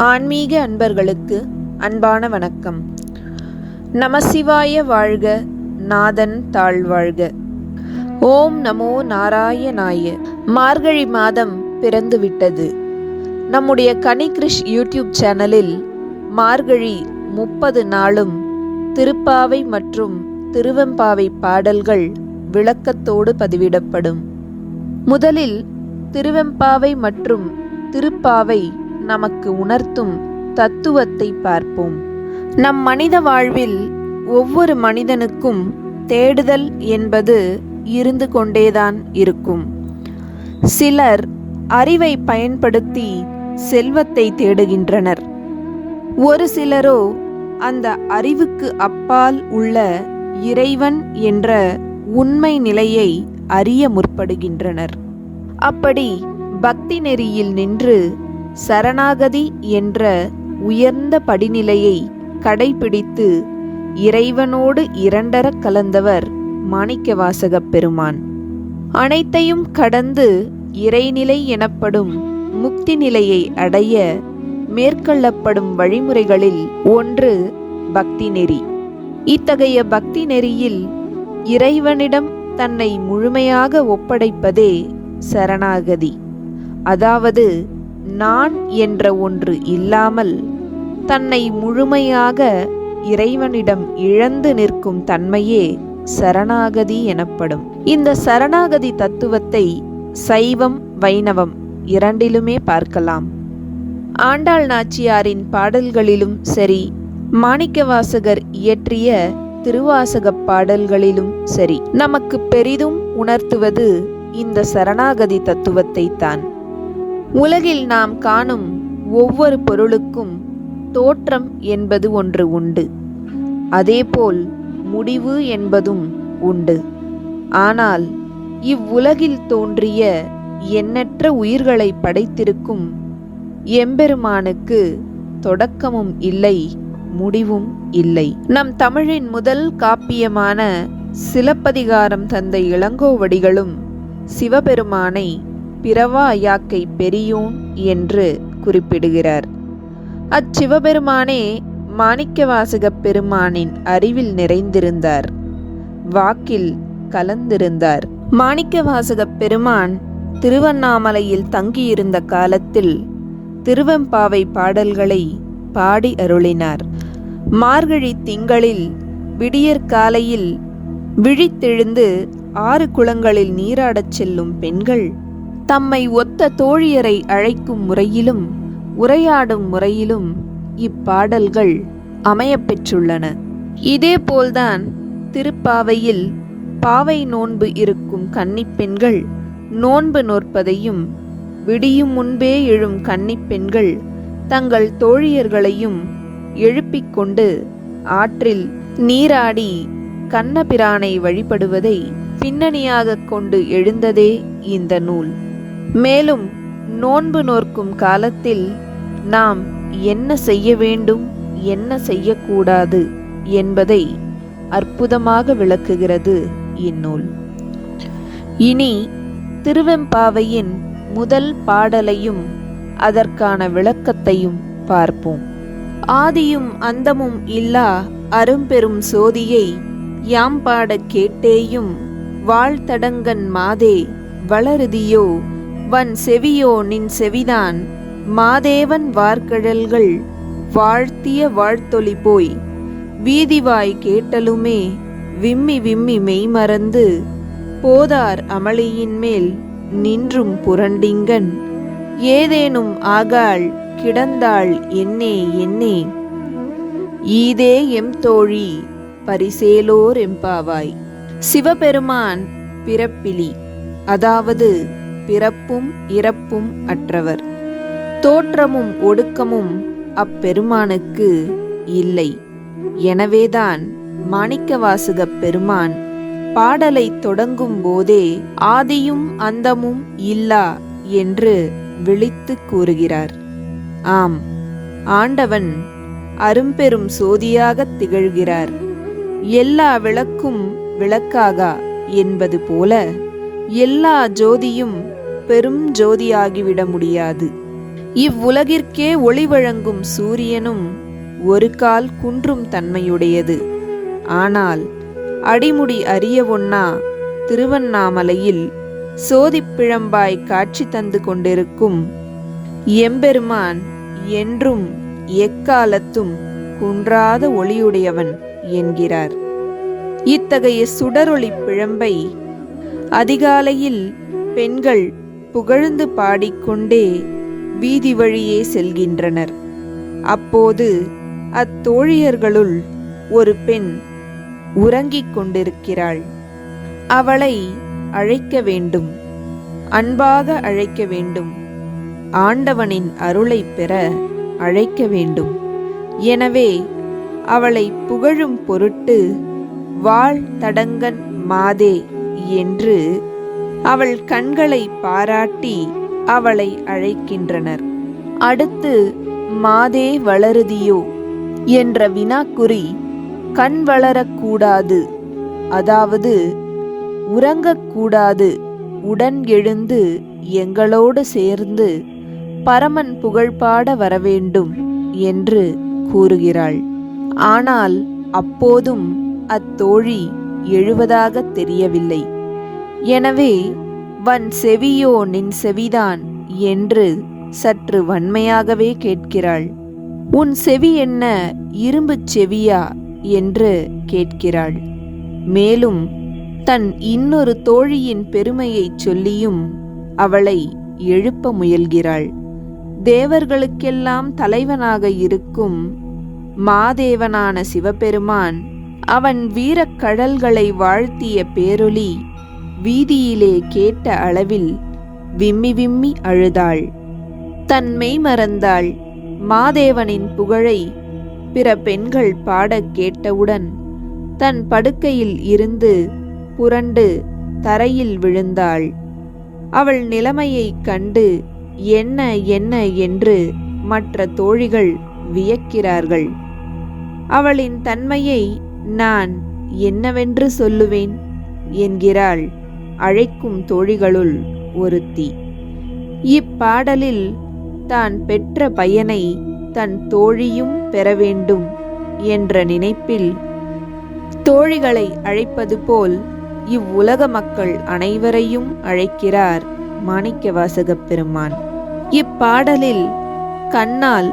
ஆன்மீக அன்பர்களுக்கு அன்பான வணக்கம். நமசிவாய வாழ்க, நாதன் தாழ்வாழ்க. ஓம் நமோ நாராயணாய. மார்கழி மாதம் பிறந்துவிட்டது. நம்முடைய கனிகிருஷ் யூடியூப் சேனலில் மார்கழி 30 நாளும் திருப்பாவை மற்றும் திருவெம்பாவை பாடல்கள் விளக்கத்தோடு பதிவிடப்படும். முதலில் திருவெம்பாவை மற்றும் திருப்பாவை நமக்கு உணர்த்தும் தத்துவத்தை பார்ப்போம். நம் மனித வாழ்வில் ஒவ்வொரு மனிதனுக்கும் தேடுதல் என்பது இருந்து கொண்டேதான் இருக்கும். சிலர் அறிவை பயன்படுத்தி செல்வத்தை தேடுகின்றனர். ஒரு சிலரோ அந்த அறிவுக்கு அப்பால் உள்ள இறைவன் என்ற உண்மை நிலையை அறிய முற்படுகின்றனர். அப்படி பக்தி நெறியில் நின்று சரணாகதி என்ற உயர்ந்த படிநிலையை கடைபிடித்து இறைவனோடு இரண்டர கலந்தவர் மாணிக்கவாசகப் பெருமான். அனைத்தையும் கடந்து இறைநிலை எனப்படும் முக்தி நிலையை அடைய மேற்கொள்ளப்படும் வழிமுறைகளில் ஒன்று பக்தி நெறி. இத்தகைய பக்தி நெறியில் இறைவனிடம் தன்னை முழுமையாக ஒப்படைப்பதே சரணாகதி. அதாவது நான் என்ற ஒன்று இல்லாமல் தன்னை முழுமையாக இறைவனிடம் இழந்து நிற்கும் தன்மையே சரணாகதி எனப்படும். இந்த சரணாகதி தத்துவத்தை சைவம் வைணவம் இரண்டிலுமே பார்க்கலாம். ஆண்டாள் நாச்சியாரின் பாடல்களிலும் சரி, மாணிக்கவாசகர் இயற்றிய திருவாசகப் பாடல்களிலும் சரி, நமக்கு பெரிதும் உணர்த்துவது இந்த சரணாகதி தத்துவத்தை தான். உலகில் நாம் காணும் ஒவ்வொரு பொருளுக்கும் தோற்றம் என்பது ஒன்று உண்டு. அதேபோல் முடிவு என்பதும் உண்டு. ஆனால் இவ்வுலகில் தோன்றிய எண்ணற்ற உயிர்களை படைத்திருக்கும் எம்பெருமானுக்கு தொடக்கமும் இல்லை, முடிவும் இல்லை. நம் தமிழின் முதல் காப்பியமான சிலப்பதிகாரம் தந்த இளங்கோவடிகளும் சிவபெருமானை பிறவா யாக்கை பெரியோன் என்று குறிப்பிடுகிறார். அச்சிவபெருமானே மாணிக்கவாசகப் பெருமானின் அறிவில் நிறைந்திருந்தார், வாக்கில் கலந்திருந்தார். மாணிக்கவாசகப் பெருமான் திருவண்ணாமலையில் தங்கியிருந்த காலத்தில் திருவெம்பாவை பாடல்களை பாடி அருளினார். மார்கழி திங்களில் விடியற்காலையில் விழித்தெழுந்து 6 குளங்களில் நீராடச் செல்லும் பெண்கள் தம்மை ஒத்த தோழியரை அழைக்கும் முறையிலும் உரையாடும் முறையிலும் இப்பாடல்கள் அமையப்பெற்றுள்ளன. இதேபோல்தான் திருப்பாவையில் பாவை நோன்பு இருக்கும் கன்னிப்பெண்கள் நோன்பு நோற்பதையும், விடியும் முன்பே எழும் கன்னிப்பெண்கள் தங்கள் தோழியர்களையும் எழுப்பிக் கொண்டு ஆற்றில் நீராடி கண்ணபிரானை வழிபடுவதை பின்னணியாக கொண்டு எழுந்ததே இந்த நூல். மேலும் நோன்பு நோற்கும் காலத்தில் நாம் என்ன செய்ய வேண்டும், என்ன செய்யக்கூடாது என்பதை அற்புதமாக விளக்குகிறது இந்நூல். இனி திருவெம்பாவையின் முதல் பாடலையும் அதற்கான விளக்கத்தையும் பார்ப்போம். ஆதியும் அந்தமும் இல்லா அரும்பெரும் சோதியை யாம் பாடக் கேட்டேயும் வாழ்த்தடங்கன் மாதே வளருதியோ வன் செவியோ நின் செவிதான் மாதேவன் வார்கழல்கள் வாழ்த்திய வாழ்த்தொலி போய் வீதிவாய் கேட்டலுமே விம்மி விம்மி மெய்மறந்து போதார் அமளியின் மேல் நின்றும் புரண்டிங்கன் ஏதேனும் ஆகாள் கிடந்தாள் என்னே என்னே ஈதே எம் தோழி பரிசேலோர் எம்பாவாய். சிவபெருமான் பிறப்பிலி, அதாவது பிறப்பும் இறப்பும் அற்றவர். தோற்றமும் ஒடுக்கமும் அப்பெருமானுக்கு இல்லை. எனவேதான் மாணிக்கவாசகப் பெருமான் பாடலை தொடங்கும் போதே ஆதியும் அந்தமும் இல்லா என்று விழித்து கூறுகிறார். ஆம், ஆண்டவன் அரும்பெரும் சோதியாகத் திகழ்கிறார். எல்லா விளக்கும் விளக்காகா என்பது போல எல்லா ஜோதியும் பெரும் ஜோதியாகிவிட முடியாது. இவ்வுலகிற்கே ஒளி வழங்கும் சூரியனும் ஒரு கால் குன்றும் தன்மையுடையது. ஆனால் அடிமுடி அறிய ஒண்ணா திருவண்ணாமலையில் சோதிப்பிழம்பாய் காட்சி தந்து கொண்டிருக்கும் எம்பெருமான் என்றும் எக்காலத்தும் குன்றாத ஒளியுடையவன் என்கிறார். இத்தகைய சுடரொளி பிழம்பை அதிகாலையில் பெண்கள் புகழ்ந்து பாடிக்கொண்டே வீதி வழியே செல்கின்றனர். அப்போது அத்தோழியர்களுள் ஒரு பெண் உறங்கிக் கொண்டிருக்கிறாள். அவளை அழைக்க வேண்டும், அன்பாக அழைக்க வேண்டும், ஆண்டவனின் அருளை பெற அழைக்க வேண்டும். எனவே அவளை புகழும் பொருட்டு வாழ் தடங்கன் மாதே என்று அவள் கண்களை பாராட்டி அவளை அழைக்கின்றனர். அடுத்து மாதே வளருதியோ என்ற வினாக்குறி கண் வளரக்கூடாது, அதாவது உறங்கக்கூடாது, உடன் எழுந்து எங்களோடு சேர்ந்து பரமன் புகழ்பாட வரவேண்டும் என்று கூறுகிறாள். ஆனால் அப்போதும் அத்தோழி எழுவதாக தெரியவில்லை. எனவே வன் செவியோ நின் செவிதான் என்று சற்று வன்மையாகவே கேட்கிறாள். உன் செவி என்ன இரும்புச் செவியா என்று கேட்கிறாள். மேலும் தன் இன்னொரு தோழியின் பெருமையைச் சொல்லியும் அவளை எழுப்ப முயல்கிறாள். தேவர்களுக்கெல்லாம் தலைவனாக இருக்கும் மாதேவனான சிவபெருமான் அவன் வீரக்கழல்களை வாழ்த்திய பேரொலி வீதியிலே கேட்ட அளவில் விம்மி விம்மி அழுதாள். தன் மெய் மறந்தாள். மாதேவனின் புகழை பிற பெண்கள் பாடக் கேட்டவுடன் தன் படுக்கையில் இருந்து புரண்டு தரையில் விழுந்தாள். அவள் நிலைமையைக் கண்டு என்ன என்ன என்று மற்ற தோழிகள் வியக்கிறார்கள். அவளின் தன்மையை நான் என்னவென்று சொல்லுவேன் என்கிறாள் அழைக்கும் தோழிகளுள் ஒருத்தி. இப்பாடலில் தான் பெற்ற பயனை தன் தோழியும் பெற வேண்டும் என்ற நினைப்பில் தோழிகளை அழைப்பது போல் இவ்வுலக மக்கள் அனைவரையும் அழைக்கிறார் மாணிக்கவாசகப் பெருமான். இப்பாடலில் கண்ணால்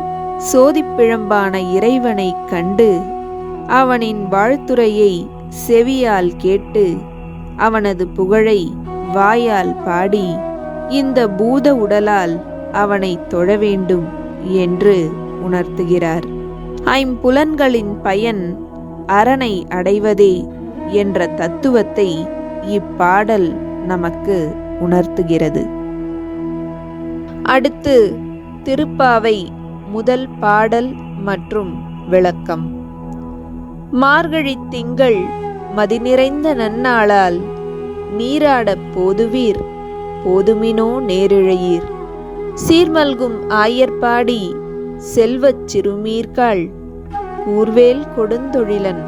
சோதிப்பிழம்பான இறைவனைக் கண்டு அவனின் வாழ்த்துரையை செவியால் கேட்டு அவனது புகழை வாயால் பாடி இந்த பூத உடலால் அவனை தொழ வேண்டும் என்று உணர்த்துகிறார். ஐம்புலன்களின் பயன் அரணை அடைவதே என்ற தத்துவத்தை இப்பாடல் நமக்கு உணர்த்துகிறது. அடுத்து திருப்பாவை முதல் பாடல் மற்றும் விளக்கம். மார்கழி திங்கள் மதிநிறைந்த நன்னாளால் நீராடப் போதுவீர் போதுமினோ நேரிழையீர் சீர்மல்கும் ஆயர்பாடி செல்வச் சிறுமீர்காள் கூர்வேல் கொடுந்தொழிலன்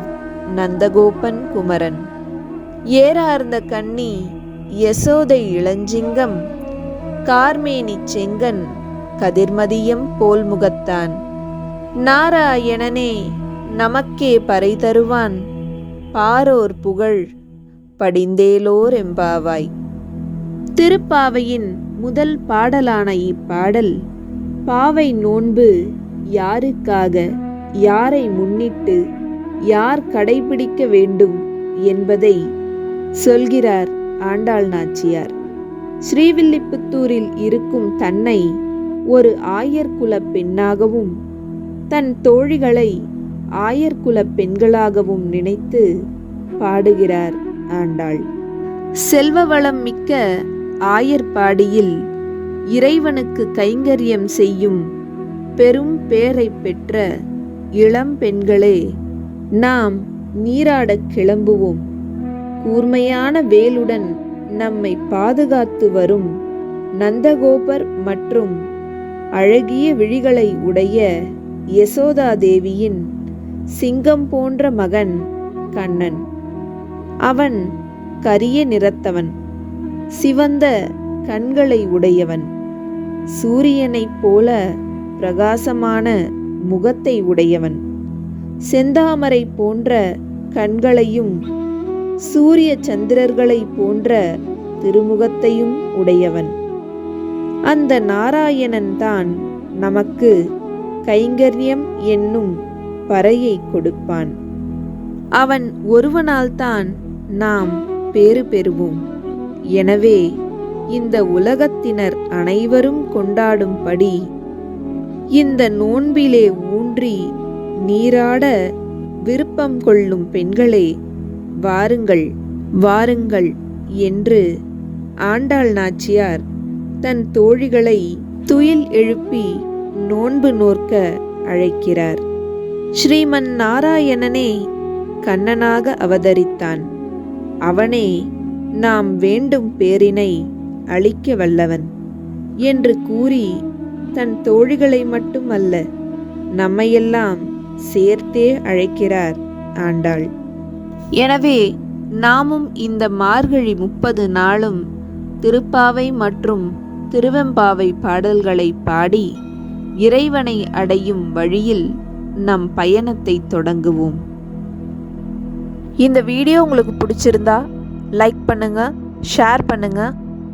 நந்தகோபன் குமரன் ஏறார்ந்த கண்ணி யசோதை இளஞ்சிங்கம் கார்மேனி செங்கன் கதிர்மதியம் போல் முகத்தான் நாராயணனே நமக்கே பறை தருவான் பாரோர் புகழ் படிந்தேலோர் எம்பாவாய். திருப்பாவையின் முதல் பாடலான இப்பாடல் பாவை நோன்பு யாருக்காக, யாரை முன்னிட்டு, யார் கடைபிடிக்க வேண்டும் என்பதை சொல்கிறார் ஆண்டாள் நாச்சியார். ஸ்ரீவில்லிபுத்தூரில் இருக்கும் தன்னை ஒரு ஆயர்குல பெண்ணாகவும் தன் தோழிகளை ஆயர்குல பெண்களாகவும் நினைத்து பாடுகிறார் ஆண்டாள். செல்வ வளம் மிக்க ஆயர்பாடியில் இறைவனுக்கு கைங்கரியம் செய்யும் பெரும் பேரை பெற்ற இளம் பெண்களே, நாம் நீராடக் கிளம்புவோம். கூர்மையான வேலுடன் நம்மை பாதுகாத்து வரும் நந்தகோபர் மற்றும் அழகிய விழிகளை உடைய யசோதா தேவியின் சிங்கம் போன்ற மகன் கண்ணன். அவன் கரிய நிறத்தவன், சிவந்த கண்களை உடையவன். சூரியனைப் போல பிரகாசமான முகத்தை உடையவன். செந்தாமரை போன்ற கண்களையும் சூரிய சந்திரர்களைப் போன்ற திருமுகத்தையும் உடையவன். அந்த நாராயணன்தான் நமக்கு கைங்கரியம் என்னும் பறையை கொடுப்பான். அவன் ஒருவனால்தான் நாம் பேறு பெறுவோம். எனவே இந்த உலகத்தினர் அனைவரும் கொண்டாடும்படி இந்த நோன்பிலே ஊன்றி நீராட விருப்பம் கொள்ளும் பெண்களே, வாருங்கள் வாருங்கள் என்று ஆண்டாள் நாச்சியார் தன் தோழிகளை துயில் எழுப்பி நோன்பு நோற்க அழைக்கிறார். ஸ்ரீமன் நாராயணனே கண்ணனாக அவதரித்தான். அவனே நாம் வேண்டும் பேரினை அளிக்க வல்லவன் என்று கூறி தன் தோழிகளை மட்டுமல்ல, நம்மையெல்லாம் சேர்த்தே அழைக்கிறார் ஆண்டாள். எனவே நாமும் இந்த மார்கழி 30 நாளும் திருப்பாவை மற்றும் திருவெம்பாவை பாடல்களை பாடி இறைவனை அடையும் வழியில் நம் பயணத்தை தொடங்குவோம். இந்த வீடியோ உங்களுக்கு பிடிச்சிருந்தா லைக் பண்ணுங்க, ஷேர் பண்ணுங்க,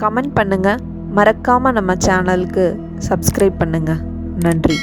கமெண்ட் பண்ணுங்க. மறக்காம நம்ம சேனலுக்கு சப்ஸ்கிரைப் பண்ணுங்க. நன்றி.